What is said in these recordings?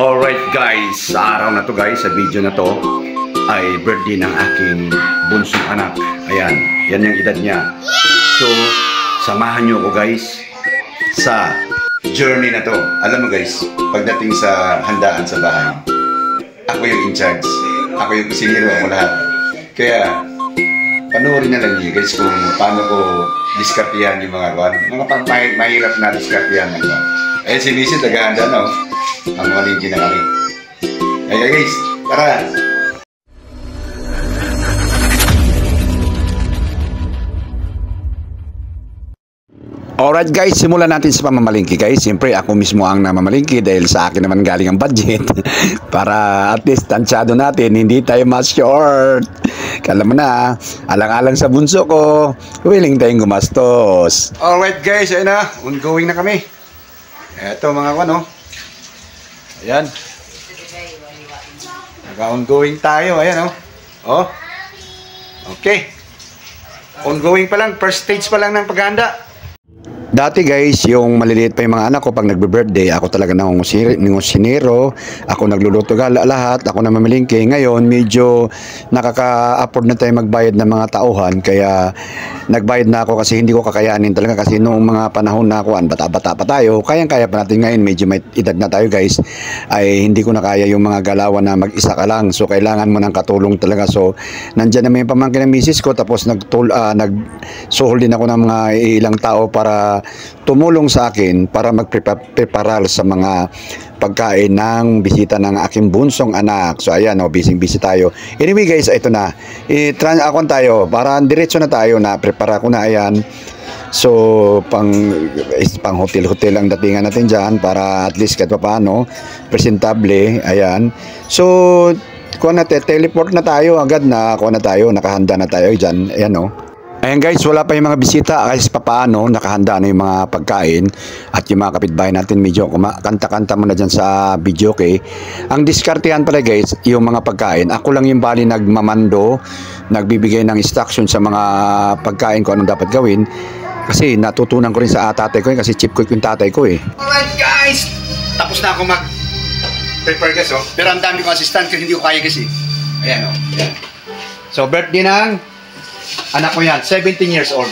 Alright guys, sa araw na to guys, sa video na to ay birthday ng aking bunsong anak. Ayan, yan yung edad niya. So, samahan nyo ako guys sa journey na to. Alam mo guys, pagdating sa handaan sa bahay, ako yung in charge. Ako yung kusinero, ako lahat. Kaya, panoorin na lang niyo guys kung paano ko diskartihan yung mga mahirap na diskartihan ng kwan. Eh, si Missy, tagahanda na oh. Ang malingki na kami. Ay guys, tara! Alright guys, simulan natin sa pamamalingki guys. Siyempre ako mismo ang namamalingki dahil sa akin naman galing ang budget. Para at least tansyado natin, hindi tayo ma-short. Kala mo na, alang-alang sa bunso ko, willing tayong gumastos. Alright guys, ayun na, ongoing na kami. Eto mga kano. Ayan. Naka-ongoing tayo. Ayan, oh. Oh. Okay. Ongoing pa lang. First stage pa lang ng paghahanda. Dati guys, yung maliliit pa yung mga anak ko pag nagbe-birthday, ako talaga nangungusinero, ako nagluluto lahat, ako na mamilingki. Ngayon, medyo nakaka-afford na tayo magbayad ng mga tauhan, kaya nagbayad na ako kasi hindi ko kakayanin talaga kasi noong mga panahon na ako, bata-bata pa tayo, kayang-kaya pa natin ngayon, medyo may edad na tayo guys, ay hindi ko na kaya yung mga galawan na mag-isa ka lang, so kailangan mo ng katulong talaga. So, nandyan naman yung pamangkin ng misis ko, tapos nagsuhol din ako ng mga ilang tao para tumulong sa akin para magpreparar sa mga pagkain ng bisita ng aking bunsong anak. So ayan, busy tayo. Anyway guys, ito na. Akon tayo, para diretso na tayo na prepara ko na ayan. So pang hotel ang datingan natin dyan para at least kahit paano presentable. Ayan. So teleport na tayo agad na nakahanda na tayo dyan. Ayan o. Ayan guys, wala pa yung mga bisita kasi papaano nakahanda na yung mga pagkain at yung mga kapitbahay natin medyo kanta-kanta mo na dyan sa video okay. Ang diskartehan pala guys, yung mga pagkain, ako lang yung bali nagmamando, nagbibigay ng instruction sa mga pagkain ko anong dapat gawin kasi natutunan ko rin sa tatay ko kasi chip cook yung tatay ko eh. Alright guys, tapos na ako mag-prepare guys oh. Pero ang dami ko assistant kasi hindi ko kaya kasi. Ayan oh. Ayan. So birthday ng anak ko yan, 17 years old.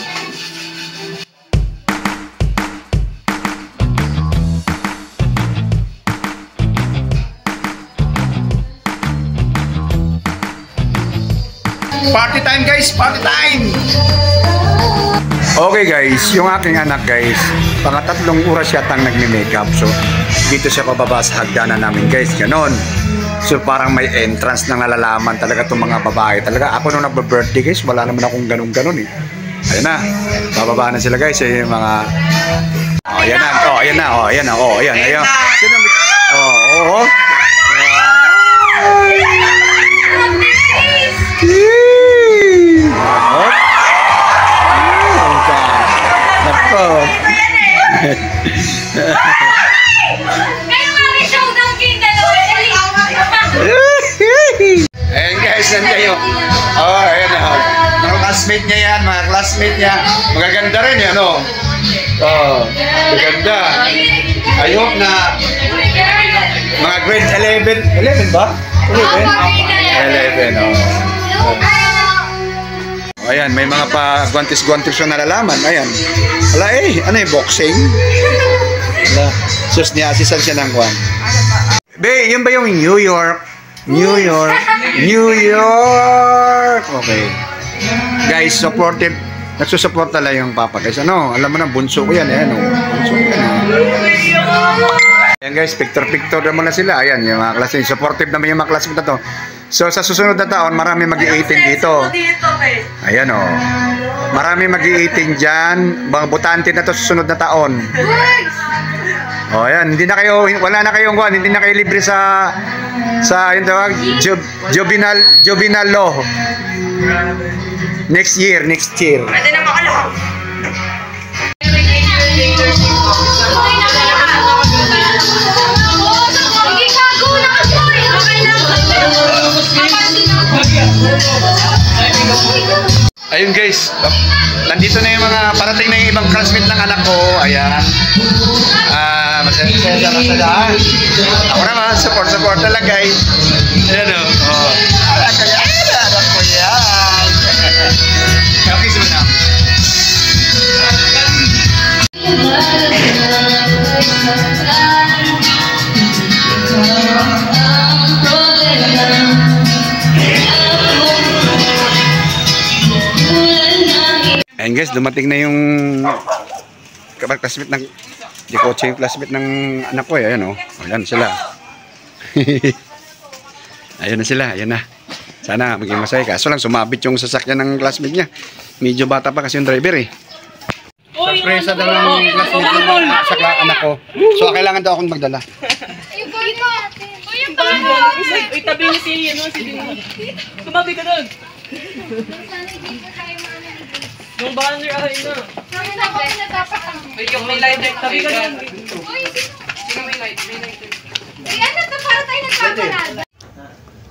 Party time guys, party time! Okay guys, yung aking anak guys, pang-3 oras yatang nagme-makeup. So, dito siya pababa sa hagdanan namin guys, ganon. So parang may entrance na nalalaman talaga itong mga babae. Talaga ako nung nagbe-birthday guys, wala naman akong ganun-ganun eh. Ayan na, bababa na sila guys eh, yung mga... Oh, ayan na, oh, ayan na, oh, ayan na, oh, ayan, ayan. Oh, oh, oh. Nako. Ayan guys, nandiyo. Oh, ayan na. Mga classmate niya yan, mga classmate niya. Magaganda rin yan, oh. Oh, maganda. I hope na mga grade 11 ba? 11, oh. Ayan, may mga pa-guantis-guantis yung nalalaman. Ayan. Ala eh, ano yung boxing? Ala, sus niya, asisan siya ng kwan. Be, yun ba yung New York? New York. New York. Okay. Guys, supportive. Nagsusupport talaga yung papa. Guys, ano? Alam mo na, bunso ko yan. Ayan, oh. Bunso ko yan. Ayan guys, picture-picture na muna sila. Ayan, yung mga klase. Supportive naman yung mga klase na to. So, sa susunod na taon, marami mag-i-18 dito. Ayan, oh. Marami mag-i-18 dyan. Mga butante na to susunod na taon. Oh, ayan, hindi na kayo, wala na kayong kuwan, hindi na kayo libre sa yung tawag, juvenile law. Next year. Pwede na makalahok. Ayun guys, nandito na yung mga parating na yung ibang classmate ng anak ko. Ayan. masaya sa kasadaan. Ako naman, support na lang guys. Ayan o. Oh. Anak ko yan. Okay, so na. Ayan guys, dumating na yung classmate ng yung classmate ng anak ko. Ayan o. Ayan sila. Ayan na sila. Ayan na. Sana maging masaya. Kaso lang sumabit yung sasakyan ng classmate niya. Medyo bata pa kasi yung driver eh. Surpresa daw ng classmate ng anak ko. So kailangan daw akong magdala. Itabi niyo si Dino. Tumabi ka doon. Yung banner ay na. Yung may lighter. Tabi ka doon. Sino may lighter? Ano to, para tayo nagpaparada.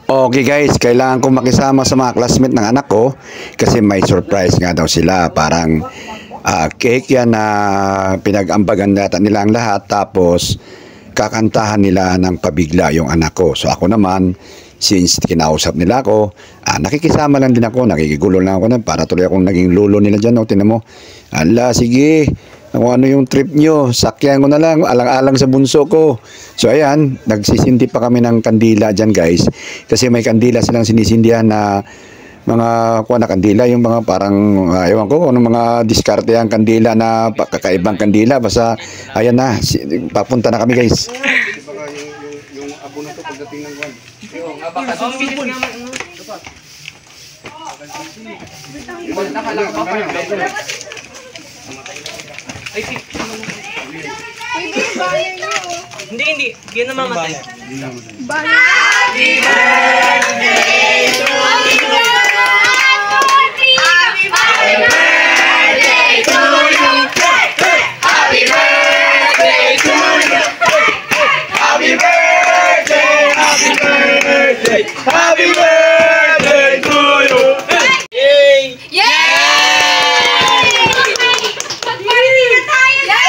Okay guys, kailangan ko makisama sa mga classmate ng anak ko kasi may surprise nga daw sila. Parang cake yan na pinag-ambagan nila ang lahat, tapos kakantahan nila ng pabigla yung anak ko. So ako naman, since kinausap nila ako, nakikisama lang din ako, nakikigulo lang ako para tuloy akong naging lolo nila dyan. Tinan mo, ala sige, kung ano yung trip nyo, sakyan ko na lang, alang-alang sa bunso ko. So ayan, nagsisindi pa kami ng kandila dyan guys, kasi may kandila silang sinisindihan na mga kuha na kandila, yung mga parang ewan ko, anong mga diskarte ang kandila na kakaibang kandila. Basta ayan na, papunta na kami guys. Yung abo na to pagdating ng buwan. Hindi. Hindi na mamatay. Happy birthday to you. Happy birthday to you. Happy birthday to you. Happy birthday, happy birthday, happy birthday to you. Yay! Yay! Mag-party na tayo!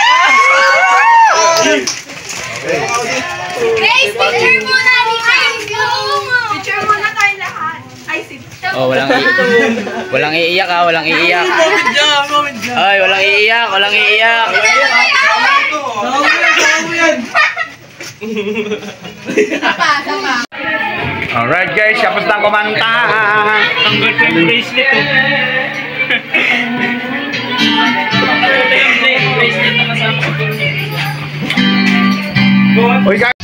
Grace, picture muna! Picture muna tayo lahat. Ay, Oh, walang iiyak ah, walang iiyak. Ay, walang iiyak. Alright guys, tapos na kumanta. Tanggol ko yung bracelet oh. Bracelet na kasama ko. Uy guys.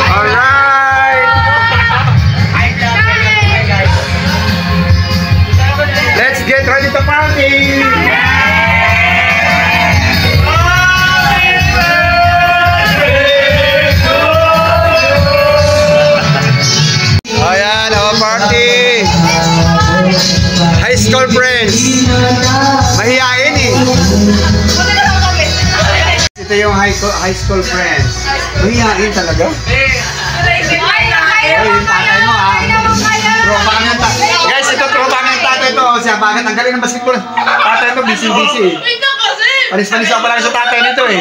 Alright. Let's get ready to party. Ayan, party. High school friends. Mahihain eh. Ito yung high school friends. Mahihain talaga. Ay, yung tatay mo ah. Tropa kami ng tatay. Guys, ito tropa kami ng tatay ito. Siya, bakit ang galing ng basketball? Tatay ito, busy-busy eh. Panis-panis ako lang sa tatay nito eh.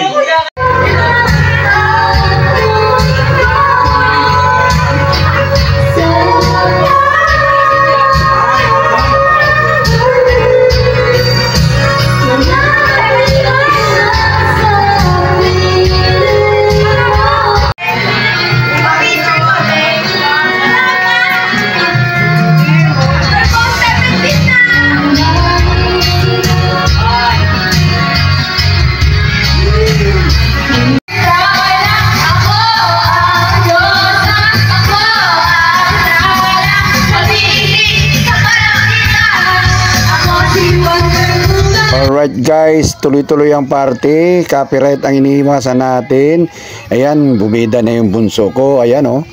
Alright guys, tuloy-tuloy ang party. Copyright ang iniiwasan natin. Ayan, bumida na yung bunso ko. Ayan oh.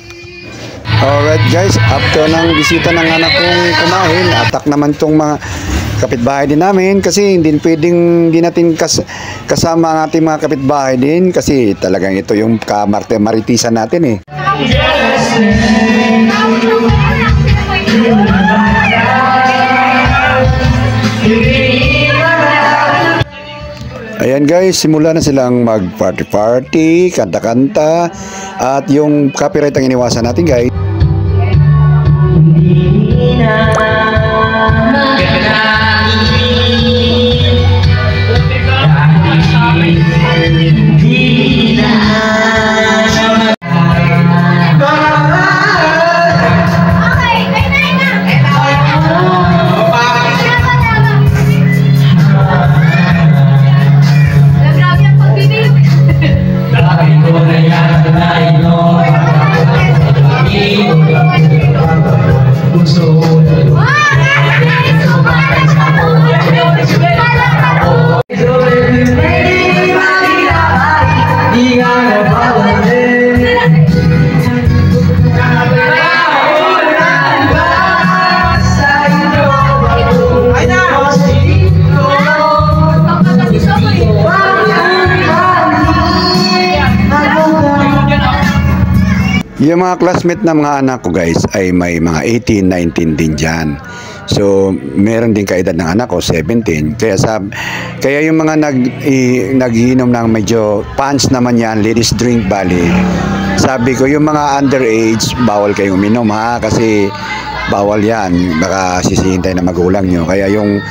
Alright guys, after ng bisita ng anak kong kumain, atak naman tong mga kapitbahay din namin kasi hindi pwedeng di natin kasama ang ating mga kapitbahay din kasi talagang ito yung maritisan natin eh. Ayan guys, simula na silang mag-party-party, kanta-kanta, at yung copyright ang iniwasan natin guys. Yung mga classmate na mga anak ko guys ay may mga 18, 19 din dyan. So, meron din kaedad ng anak ko, 17. Kaya yung mga nag-iinom ng medyo pants naman yan, ladies drink bali. Sabi ko, yung mga underage, bawal kayong uminom ha, kasi bawal yan. Baka sisihin tayo na magulang nyo. Kaya yung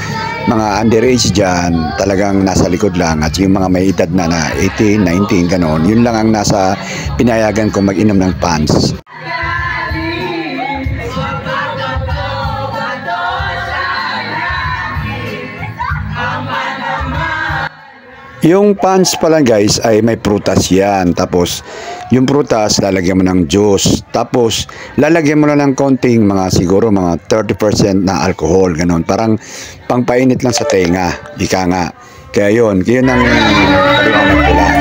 mga underage dyan, talagang nasa likod lang. At yung mga may edad na 18, 19, ganon, yun lang ang nasa pinayagan ko mag-inom ng pants. Yung pants pala guys ay may prutas yan. Tapos yung prutas lalagyan mo ng juice. Tapos lalagyan mo na ng konting siguro mga 30% na alcohol. Ganon. Parang pangpainit lang sa tenga. Ika nga. Kaya yun ang paliwanag ko lang.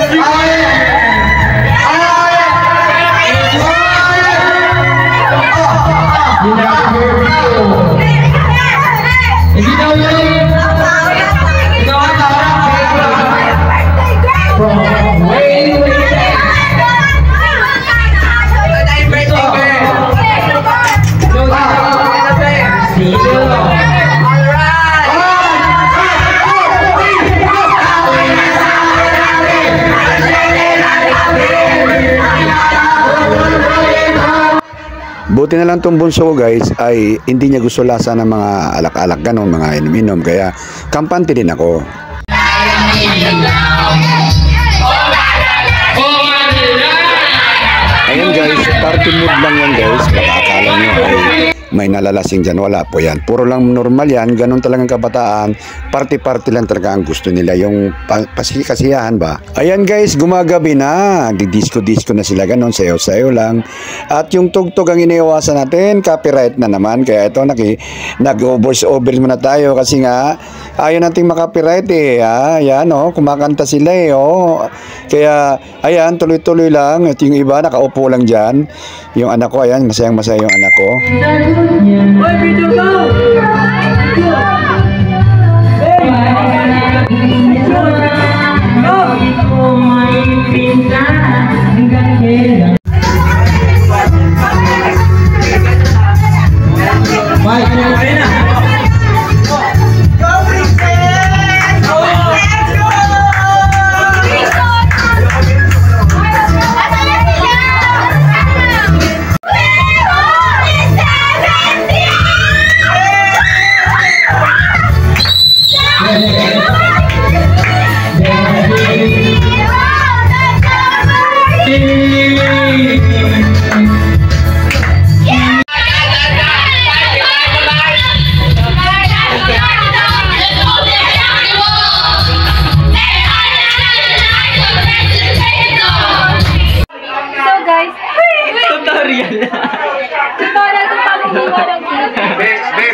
Buti na lang itong bunso ko guys ay hindi niya gusto lasa ng mga alak-alak ganon, mga inom-inom. Kaya kampante din ako. Ayan guys, party mood lang yan guys. Baka akala nyo ay may nalalasing dyan. Wala po yan. Puro lang normal yan. Ganon talagang kabataan. Party-party lang talaga ang gusto nila. Yung kasiyahan ba? Ayan guys, gumagabi na. Di-disco-disco na sila. Ganon, sayo-sayo lang. At yung tugtog ang iniiwasan natin, copyright na naman. Kaya ito, nag-voice over muna tayo. Kasi nga, ayaw nating makopyright eh. Ayan kumakanta sila eh. Kaya, ayan, tuloy-tuloy lang. At yung iba, nakaupo lang dyan. Yung anak ko, ayan, masayang-masaya yung anak ko.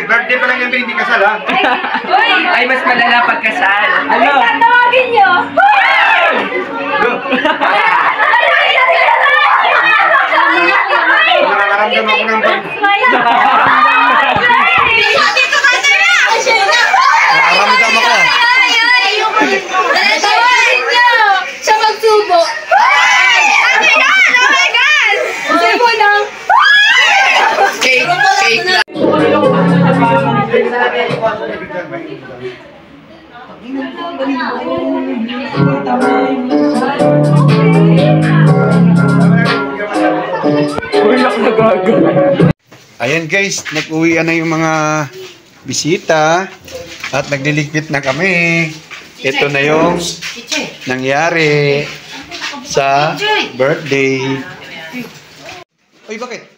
Birthday pa lang yan, hindi kasal ha? Ay, mas malala pagkasal. Ay, tatawagin nyo! Nakakaramdam ako ng Nakaramdam ako. Tatawagin nyo! Sa magsubo! Ano yan? Oh my God! Subo ng... Cake lang. Ayan guys, nag-uwi na yung mga bisita at nagliligpit na kami. Ito na yung nangyari sa birthday. Uy, bakit?